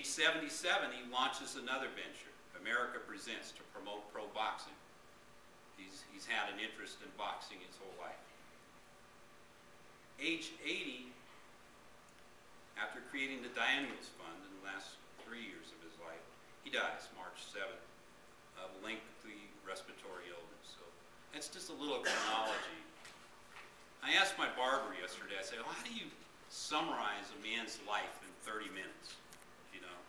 Age 77, he launches another venture, America Presents, to promote pro boxing. He's had an interest in boxing his whole life. Age 80, after creating the Daniels Fund in the last 3 years of his life, he dies March 7th of lengthy respiratory illness. So that's just a little chronology. I asked my barber yesterday, I said, well, how do you summarize a man's life in 30 minutes, you know,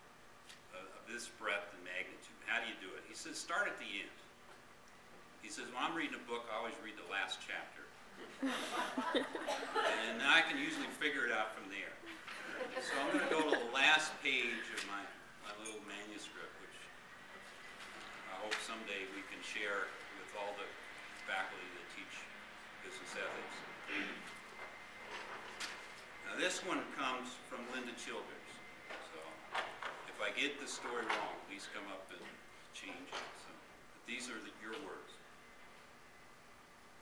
of this breadth and magnitude? How do you do it? He says, start at the end. He says, when I'm reading a book, I always read the last chapter. And I can usually figure it out from there. So I'm going to go to the last page of my little manuscript, which I hope someday we can share with all the faculty that teach business ethics. Now this one comes from Linda Childers. So if I get the story wrong, please come up and change it. So, but these are your words.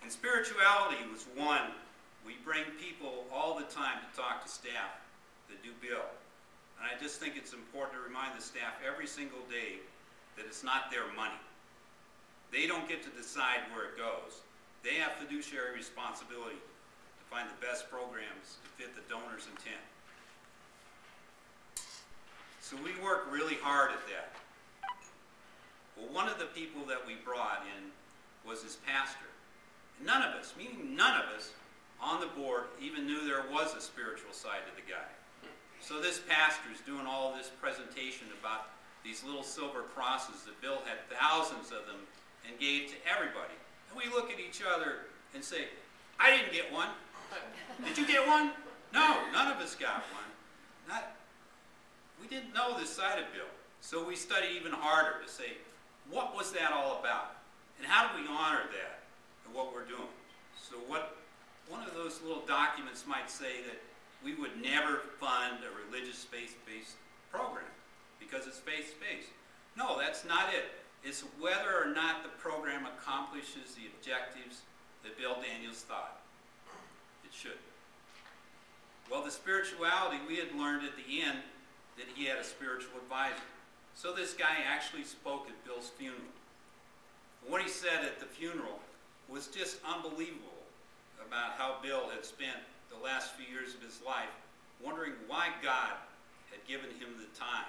And spirituality was one. We bring people all the time to talk to staff that do bill. And I just think it's important to remind the staff every single day that it's not their money. They don't get to decide where it goes. They have fiduciary responsibility to find the best programs to fit the donor's intent. So we work really hard at that. Well, one of the people that we brought in was his pastor. None of us, meaning none of us on the board even knew there was a spiritual side to the guy. So this pastor's doing all this presentation about these little silver crosses that Bill had thousands of them and gave to everybody. And we look at each other and say, I didn't get one. Did you get one? No, none of us got one. We didn't know this side of Bill. So we studied even harder to say, what was that all about? And how do we honor that and what we're doing? So one of those little documents might say that we would never fund a religious faith-based program because it's faith-based. No, that's not it. It's whether or not the program accomplishes the objectives that Bill Daniels thought it should. Well, the spirituality, we had learned at the end that he had a spiritual advisor. So this guy actually spoke at Bill's funeral. What he said at the funeral was just unbelievable about how Bill had spent the last few years of his life wondering why God had given him the time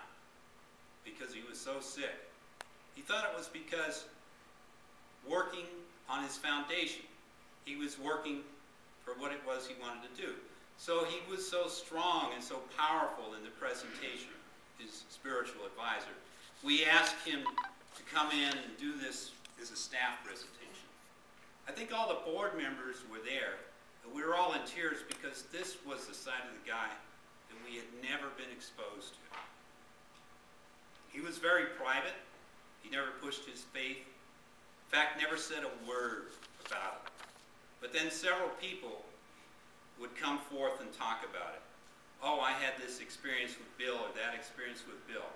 because he was so sick. He thought it was because working on his foundation, he was working for what it was he wanted to do. So he was so strong and so powerful in the presentation, his spiritual advisor. We asked him to come in and do this as a staff presentation. I think all the board members were there. We were all in tears because this was the side of the guy that we had never been exposed to. He was very private. He never pushed his faith. In fact, never said a word about it. But then several people would come forth and talk about it. Oh, I had this experience with Bill or that experience with Bill.